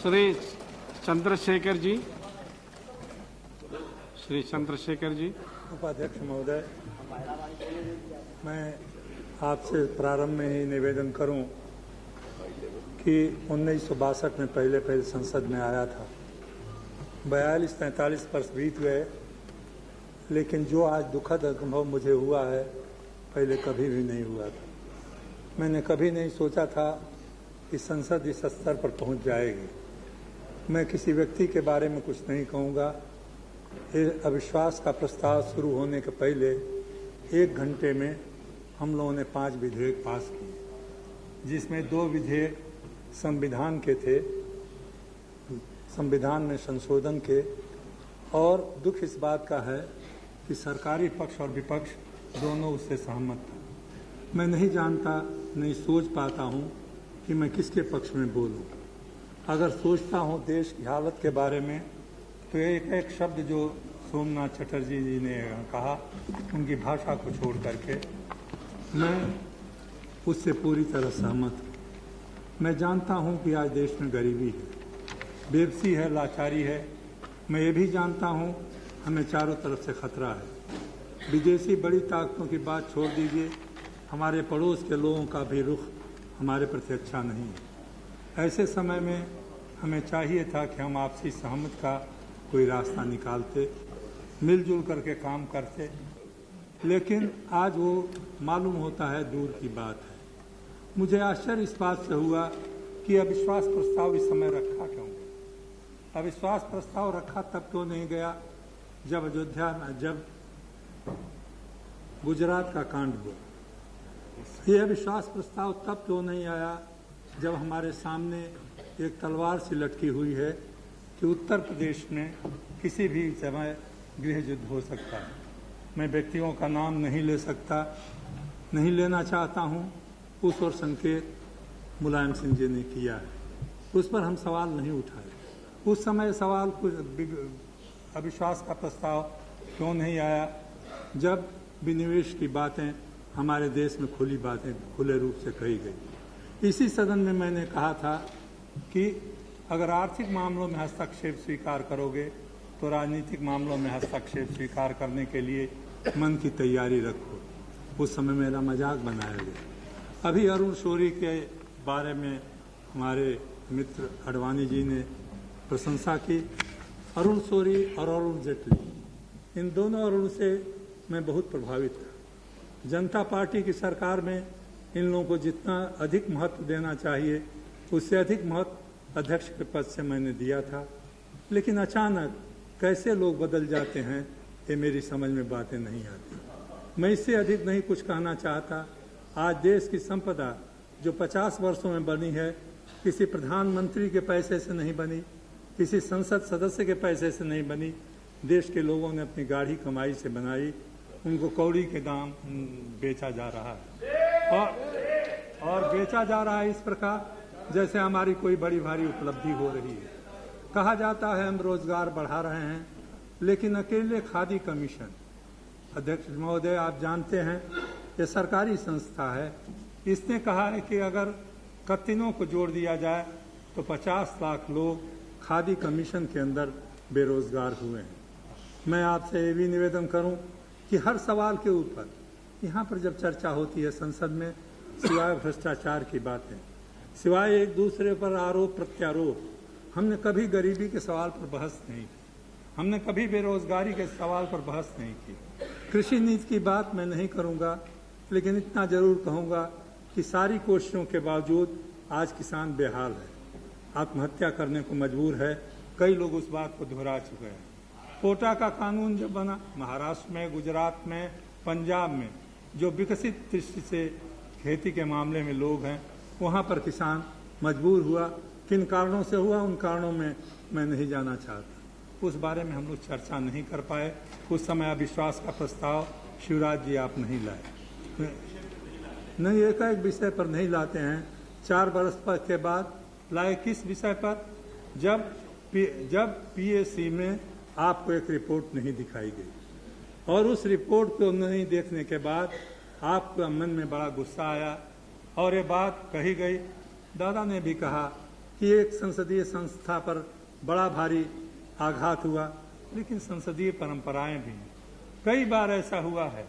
श्री चंद्रशेखर जी, श्री चंद्रशेखर जी। उपाध्यक्ष महोदय, मैं आपसे प्रारंभ में ही निवेदन करूं कि 1962 में पहले संसद में आया था। 42-43 वर्ष बीत गए, लेकिन जो आज दुखद अनुभव मुझे हुआ है पहले कभी भी नहीं हुआ था। मैंने कभी नहीं सोचा था कि संसद इस स्तर पर पहुंच जाएगी। मैं किसी व्यक्ति के बारे में कुछ नहीं कहूँगा। अविश्वास का प्रस्ताव शुरू होने के पहले 1 घंटे में हम लोगों ने 5 विधेयक पास किए, जिसमें 2 विधेयक संविधान के थे, संविधान में संशोधन के। और दुख इस बात का है कि सरकारी पक्ष और विपक्ष दोनों उससे सहमत थे। मैं नहीं जानता, नहीं सोच पाता हूँ कि मैं किसके पक्ष में बोलूँ। अगर सोचता हूँ देश की हालत के बारे में, तो एक शब्द जो सोमनाथ चटर्जी जी ने कहा, उनकी भाषा को छोड़ करके मैं उससे पूरी तरह सहमत हूँ। मैं जानता हूँ कि आज देश में गरीबी है, बेबसी है, लाचारी है। मैं ये भी जानता हूँ हमें चारों तरफ से खतरा है। विदेशी बड़ी ताकतों की बात छोड़ दीजिए, हमारे पड़ोस के लोगों का भी रुख हमारे प्रति अच्छा नहीं है। ऐसे समय में हमें चाहिए था कि हम आपसी सहमति का कोई रास्ता निकालते, मिलजुल करके काम करते, लेकिन आज वो मालूम होता है दूर की बात है। मुझे आश्चर्य इस बात से हुआ कि अविश्वास प्रस्ताव इस समय रखा क्यों गया। अविश्वास प्रस्ताव रखा तब क्यों नहीं गया जब गुजरात का कांड हुआ। यह अविश्वास प्रस्ताव तब क्यों नहीं आया जब हमारे सामने एक तलवार सी लटकी हुई है कि उत्तर प्रदेश में किसी भी समय गृह युद्ध हो सकता है। मैं व्यक्तियों का नाम नहीं ले सकता, नहीं लेना चाहता हूं। उस और संकेत मुलायम सिंह जी ने किया है, उस पर हम सवाल नहीं उठाए। उस समय सवाल अविश्वास का प्रस्ताव क्यों नहीं आया जब विनिवेश की बातें हमारे देश में खुले रूप से कही गई। इसी सदन में मैंने कहा था कि अगर आर्थिक मामलों में हस्तक्षेप स्वीकार करोगे तो राजनीतिक मामलों में हस्तक्षेप स्वीकार करने के लिए मन की तैयारी रखो। उस समय मेरा मजाक बनाया गया। अभी अरुण शौरी के बारे में हमारे मित्र अडवाणी जी ने प्रशंसा की। अरुण शौरी और अरुण जेटली, इन दोनों अरुण से मैं बहुत प्रभावित था। जनता पार्टी की सरकार में इन लोगों को जितना अधिक महत्व देना चाहिए उससे अधिक महत्व अध्यक्ष के पद से मैंने दिया था। लेकिन अचानक कैसे लोग बदल जाते हैं, ये मेरी समझ में बातें नहीं आती। मैं इससे अधिक नहीं कुछ कहना चाहता। आज देश की संपदा जो 50 वर्षों में बनी है, किसी प्रधानमंत्री के पैसे से नहीं बनी, किसी संसद सदस्य के पैसे से नहीं बनी, देश के लोगों ने अपनी गाढ़ी कमाई से बनाई। उनको कौड़ी के दाम बेचा जा रहा है और बेचा जा रहा है इस प्रकार जैसे हमारी कोई बड़ी भारी उपलब्धि हो रही है। कहा जाता है हम रोजगार बढ़ा रहे हैं, लेकिन अकेले खादी कमीशन, अध्यक्ष महोदय आप जानते हैं ये सरकारी संस्था है, इसने कहा है कि अगर कत्तिनों को जोड़ दिया जाए तो 50 लाख लोग खादी कमीशन के अंदर बेरोजगार हुए हैं। मैं आपसे ये भी निवेदन करूं कि हर सवाल के ऊपर यहाँ पर जब चर्चा होती है संसद में, सिवाय भ्रष्टाचार की बातें, सिवाय एक दूसरे पर आरोप प्रत्यारोप, हमने कभी गरीबी के सवाल पर बहस नहीं की, हमने कभी बेरोजगारी के सवाल पर बहस नहीं की। कृषि नीति की बात मैं नहीं करूँगा, लेकिन इतना जरूर कहूँगा कि सारी कोशिशों के बावजूद आज किसान बेहाल है, आत्महत्या करने को मजबूर है। कई लोग उस बात को दोहरा चुके हैं। कोटा का कानून जब बना, महाराष्ट्र में, गुजरात में, पंजाब में जो विकसित दृष्टि से खेती के मामले में लोग हैं, वहाँ पर किसान मजबूर हुआ। किन कारणों से हुआ, उन कारणों में मैं नहीं जाना चाहता, उस बारे में हम लोग चर्चा नहीं कर पाए। उस समय अविश्वास का प्रस्ताव शिवराज जी आप नहीं लाए, नहीं एक विषय पर नहीं लाते हैं। 4 बरस के बाद लाए किस विषय पर, जब पीएसी में आपको एक रिपोर्ट नहीं दिखाई गई और उस रिपोर्ट को नहीं देखने के बाद आपके मन में बड़ा गुस्सा आया और ये बात कही गई। दादा ने भी कहा कि एक संसदीय संस्था पर बड़ा भारी आघात हुआ, लेकिन संसदीय परंपराएं भी हैं। कई बार ऐसा हुआ है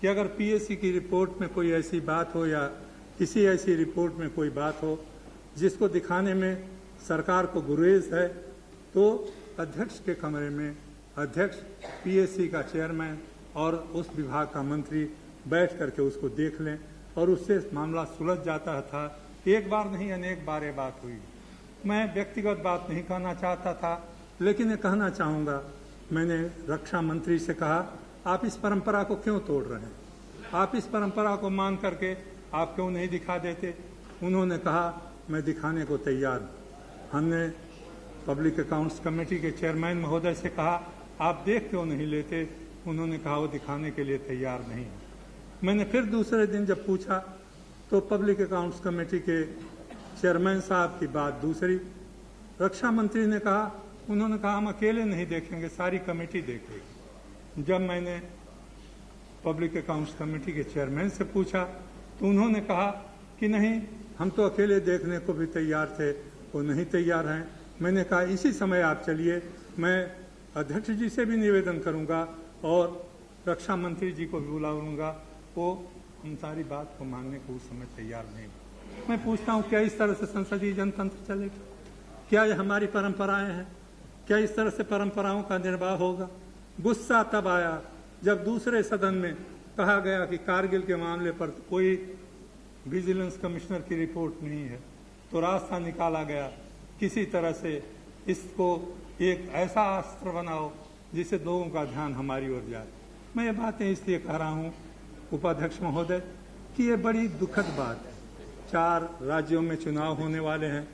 कि अगर पीएससी की रिपोर्ट में कोई ऐसी बात हो या किसी ऐसी रिपोर्ट में कोई बात हो जिसको दिखाने में सरकार को गुरेज है, तो अध्यक्ष के कमरे में अध्यक्ष, पीएससी का चेयरमैन और उस विभाग का मंत्री बैठ करके उसको देख लें और उससे मामला सुलझ जाता था। एक बार नहीं, अनेक बार ये बात हुई। मैं व्यक्तिगत बात नहीं कहना चाहता था, लेकिन ये कहना चाहूँगा, मैंने रक्षा मंत्री से कहा, आप इस परंपरा को क्यों तोड़ रहे हैं? आप इस परंपरा को मान करके आप क्यों नहीं दिखा देते? उन्होंने कहा, मैं दिखाने को तैयार हूँ। हमने पब्लिक अकाउंट्स कमेटी के चेयरमैन महोदय से कहा, आप देख क्यों नहीं लेते? उन्होंने कहा, वो दिखाने के लिए तैयार नहीं है। मैंने फिर दूसरे दिन जब पूछा तो पब्लिक अकाउंट्स कमेटी के चेयरमैन साहब की बात दूसरी। रक्षा मंत्री ने कहा, उन्होंने कहा, हम अकेले नहीं देखेंगे, सारी कमेटी देखेगी। जब मैंने पब्लिक अकाउंट्स कमेटी के चेयरमैन से पूछा तो उन्होंने कहा कि नहीं, हम तो अकेले देखने को भी तैयार थे, वो नहीं तैयार हैं। मैंने कहा, इसी समय आप चलिए, मैं अध्यक्ष जी से भी निवेदन करूंगा और रक्षा मंत्री जी को भी बुलाऊंगा, वो हम सारी बात को मानने को उस समय तैयार नहीं। मैं पूछता हूँ, क्या इस तरह से संसदीय जनतंत्र चलेगा? क्या ये हमारी परंपराएं हैं? क्या इस तरह से परंपराओं का निर्वाह होगा? गुस्सा तब आया जब दूसरे सदन में कहा गया कि कारगिल के मामले पर कोई विजिलेंस कमिश्नर की रिपोर्ट नहीं है, तो रास्ता निकाला गया किसी तरह से इसको एक ऐसा अस्त्र बनाओ जिससे लोगों का ध्यान हमारी ओर जाए। मैं ये बातें इसलिए कह रहा हूँ उपाध्यक्ष महोदय कि ये बड़ी दुखद बात है। 4 राज्यों में चुनाव होने वाले हैं,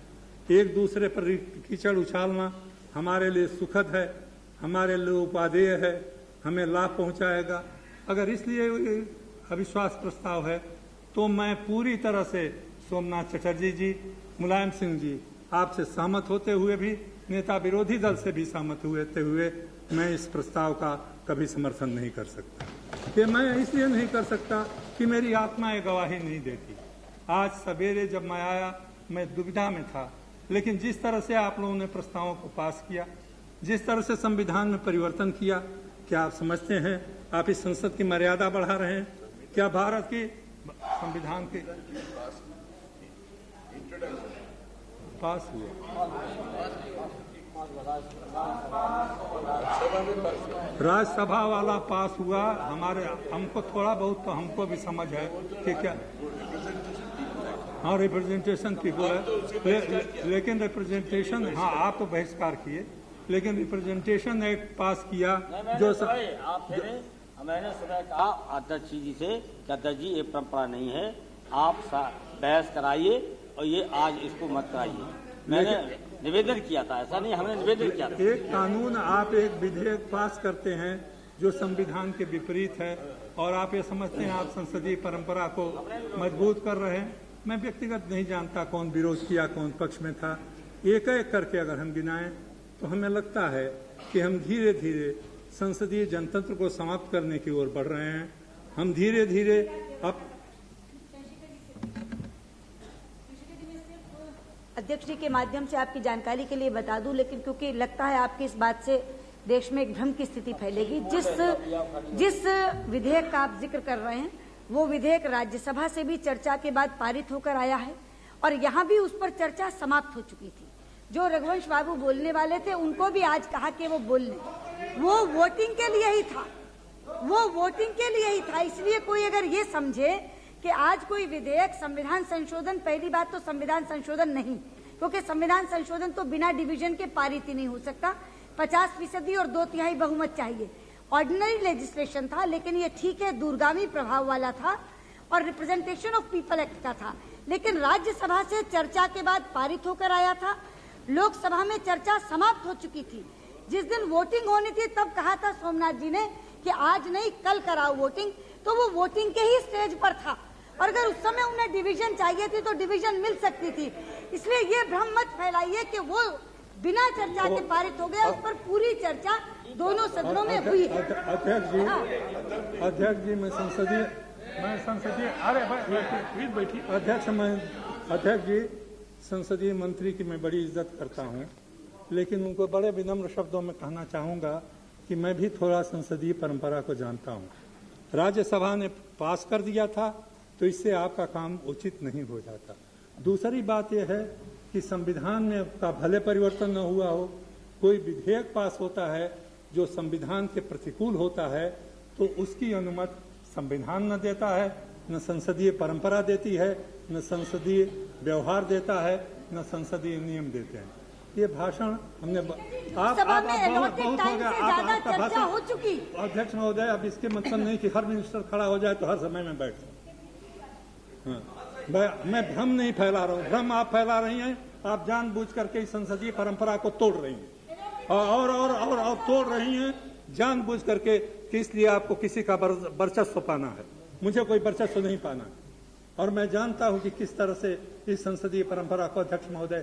एक दूसरे पर कीचड़ उछालना हमारे लिए सुखद है, हमारे लिए उपादेय है, हमें लाभ पहुंचाएगा। अगर इसलिए अविश्वास प्रस्ताव है तो मैं पूरी तरह से सोमनाथ चटर्जी जी, मुलायम सिंह जी, आपसे सहमत होते हुए भी, नेता विरोधी दल से भी सहमत होते हुए मैं इस प्रस्ताव का कभी समर्थन नहीं कर सकता। कि मैं इसलिए नहीं कर सकता कि मेरी आत्मा ये गवाही नहीं देती। आज सवेरे जब मैं आया, मैं दुविधा में था, लेकिन जिस तरह से आप लोगों ने प्रस्तावों को पास किया, जिस तरह से संविधान में परिवर्तन किया, क्या आप समझते हैं आप इस संसद की मर्यादा बढ़ा रहे हैं? क्या भारत की संविधान के पास हुआ? राज्यसभा वाला पास हुआ, हमारे हमको थोड़ा बहुत तो हमको भी समझ है कि क्या, हाँ रिप्रेजेंटेशन पीपल है, लेकिन रिप्रेजेंटेशन, हाँ आप तो बहिष्कार किए, लेकिन रिप्रेजेंटेशन एक्ट पास किया जो मैंने सुबह कहा अध्यक्ष जी से कि अध्यक्ष जी ये परंपरा नहीं है, आप बहस कराइए और ये आज इसको मत कराइए। मैंने निवेदन किया था, ऐसा नहीं हमने निवेदन किया था। एक कानून, आप एक विधेयक पास करते हैं जो संविधान के विपरीत है और आप ये समझते हैं आप संसदीय परंपरा को मजबूत कर रहे हैं। मैं व्यक्तिगत नहीं जानता कौन विरोध किया, कौन पक्ष में था। एक एक करके अगर हम गिनाएं तो हमें लगता है कि हम धीरे धीरे संसदीय जनतंत्र को समाप्त करने की ओर बढ़ रहे हैं। हम धीरे धीरे अब अध्यक्ष जी के माध्यम से आपकी जानकारी के लिए बता दूं, लेकिन क्योंकि लगता है आपकी इस बात से देश में एक भ्रम की स्थिति फैलेगी। जिस विधेयक का आप जिक्र कर रहे हैं वो विधेयक राज्यसभा से भी चर्चा के बाद पारित होकर आया है और यहाँ भी उस पर चर्चा समाप्त हो चुकी थी। जो रघुवंश बाबू बोलने वाले थे उनको भी आज कहा कि वो बोल लें, वो वोटिंग के लिए ही था, वो वोटिंग के लिए ही था। इसलिए कोई अगर ये समझे कि आज कोई विधेयक संविधान संशोधन, पहली बात तो संविधान संशोधन नहीं, क्योंकि संविधान संशोधन तो बिना डिवीजन के पारित ही नहीं हो सकता। 50% और 2/3 बहुमत चाहिए। ऑर्डिनरी लेजिस्लेशन था, लेकिन ये ठीक है दूरगामी प्रभाव वाला था और रिप्रेजेंटेशन ऑफ पीपल एक्ट का था, लेकिन राज्यसभा से चर्चा के बाद पारित होकर आया था। लोकसभा में चर्चा समाप्त हो चुकी थी। जिस दिन वोटिंग होनी थी तब कहा था सोमनाथ जी ने कि आज नहीं कल कराओ वोटिंग, तो वो वोटिंग के ही स्टेज पर था और अगर उस समय उन्हें डिवीजन चाहिए थी तो डिवीजन मिल सकती थी। इसलिए ये भ्रम मत फैलाइए कि वो बिना चर्चा के पारित हो गया। उस पर पूरी चर्चा दोनों सदनों में हुई है। अध्यक्ष जी मैं संसदीय अरे बैठिए अध्यक्ष जी संसदीय मंत्री की मैं बड़ी इज्जत करता हूं, लेकिन उनको बड़े विनम्र शब्दों में कहना चाहूँगा कि मैं भी थोड़ा संसदीय परंपरा को जानता हूं। राज्यसभा ने पास कर दिया था तो इससे आपका काम उचित नहीं हो जाता। दूसरी बात यह है कि संविधान में का भले परिवर्तन न हुआ हो, कोई विधेयक पास होता है जो संविधान के प्रतिकूल होता है तो उसकी अनुमति संविधान न देता है, न संसदीय परंपरा देती है, न संसदीय व्यवहार देता है, न संसदीय नियम देते हैं। ये भाषण हमने आप बहुत हो गया, आपका भाषण हो चुकी। अध्यक्ष महोदय, अब इसके मतलब नहीं कि हर मिनिस्टर खड़ा हो जाए तो हर समय में बैठ जाए। मैं भ्रम नहीं फैला रहा हूँ, भ्रम आप फैला रही हैं। आप जानबूझ करके इस संसदीय परंपरा को तोड़ रही हैं और तोड़ रही हैं जानबूझ करके कि इसलिए आपको किसी का वर्चस्व पाना है। मुझे कोई वर्चस्व नहीं पाना है और मैं जानता हूं कि किस तरह से इस संसदीय परंपरा को अध्यक्ष महोदय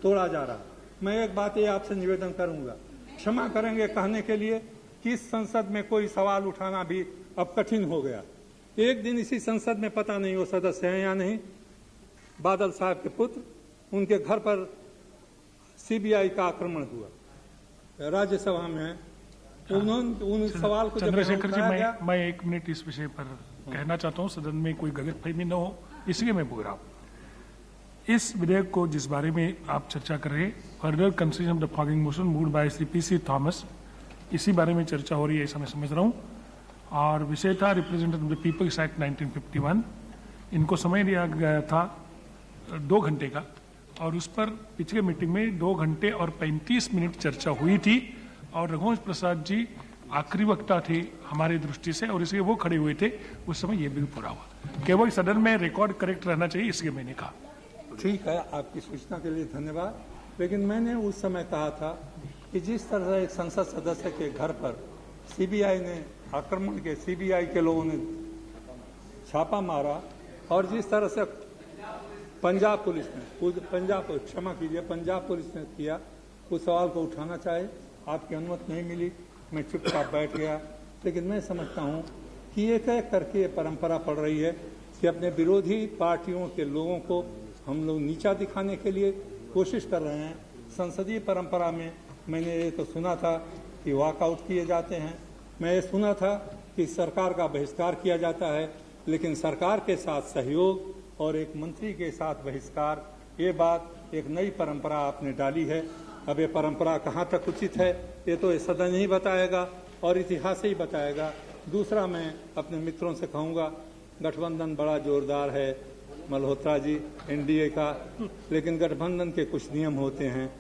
तोड़ा जा रहा है। मैं एक बात ये आपसे निवेदन करूंगा, क्षमा करेंगे कहने के लिए कि इस संसद में कोई सवाल उठाना भी अब कठिन हो गया। एक दिन इसी संसद में, पता नहीं वो सदस्य हैं या नहीं, बादल साहब के पुत्र, उनके घर पर सीबीआई का आक्रमण हुआ राज्यसभा में। उन सवाल को चंद्रशेखर जी, मैं 1 मिनट इस विषय पर कहना चाहता हूं, सदन में कोई गलतफहमी न हो इसलिए मैं बोल रहा हूं। इस विधेयक को जिस बारे में आप चर्चा कर रहे हैं, further consideration of the following motion moved by Shri PC Thomas, इसी बारे में चर्चा हो रही है ऐसा मैं समझ रहा हूं। और विषय था representative of the people's act 1951। इनको समय दिया गया था 2 घंटे का और उस पर पिछले मीटिंग में 2 घंटे और 35 मिनट चर्चा हुई थी और रघुवंश प्रसाद जी आखिरी वक्ता थे हमारी दृष्टि से और इसलिए वो खड़े हुए थे। उस समय ये बिल पूरा हुआ। केवल सदन में रिकॉर्ड करेक्ट रहना चाहिए, इसलिए मैंने कहा। ठीक है, आपकी सूचना के लिए धन्यवाद। लेकिन मैंने उस समय कहा था कि जिस तरह से एक संसद सदस्य के घर पर सीबीआई ने आक्रमण के, सीबीआई के लोगों ने छापा मारा और जिस तरह से पंजाब पुलिस ने किया, उस सवाल को उठाना चाहे, आपकी अनुमति नहीं मिली, मैं चुपचाप बैठ गया। लेकिन मैं समझता हूं कि एक एक करके ये परंपरा पड़ रही है कि अपने विरोधी पार्टियों के लोगों को हम लोग नीचा दिखाने के लिए कोशिश कर रहे हैं। संसदीय परंपरा में मैंने ये तो सुना था कि वॉकआउट किए जाते हैं, मैं ये सुना था कि सरकार का बहिष्कार किया जाता है, लेकिन सरकार के साथ सहयोग और एक मंत्री के साथ बहिष्कार, ये बात एक नई परंपरा आपने डाली है। अब ये परंपरा कहाँ तक उचित है ये तो सदन ही बताएगा और इतिहास ही बताएगा। दूसरा, मैं अपने मित्रों से कहूँगा, गठबंधन बड़ा जोरदार है मल्होत्रा जी, एनडीए का, लेकिन गठबंधन के कुछ नियम होते हैं।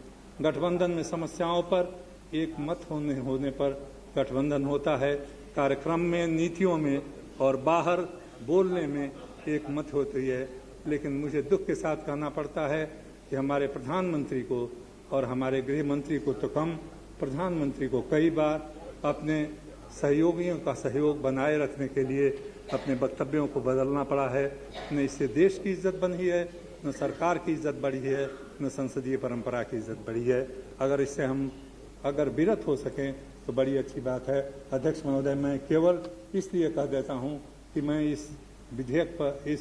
गठबंधन में समस्याओं पर एक मत होने पर गठबंधन होता है। कार्यक्रम में, नीतियों में और बाहर बोलने में एक मत होती है। लेकिन मुझे दुख के साथ कहना पड़ता है कि हमारे प्रधानमंत्री को और हमारे गृह मंत्री को तो कम, प्रधानमंत्री को कई बार अपने सहयोगियों का सहयोग बनाए रखने के लिए अपने वक्तव्यों को बदलना पड़ा है। न इससे देश की इज्जत बनी है, न सरकार की इज्जत बढ़ी है, न संसदीय परंपरा की इज्जत बढ़ी है। अगर इससे हम विरत हो सकें तो बड़ी अच्छी बात है। अध्यक्ष महोदय, मैं केवल इसलिए कह देता हूं कि मैं इस विधेयक पर, इस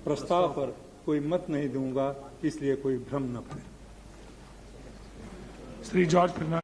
प्रस्ताव पर कोई मत नहीं दूंगा, इसलिए कोई भ्रम न पड़े। श्री जॉर्ज फर्नांडिस।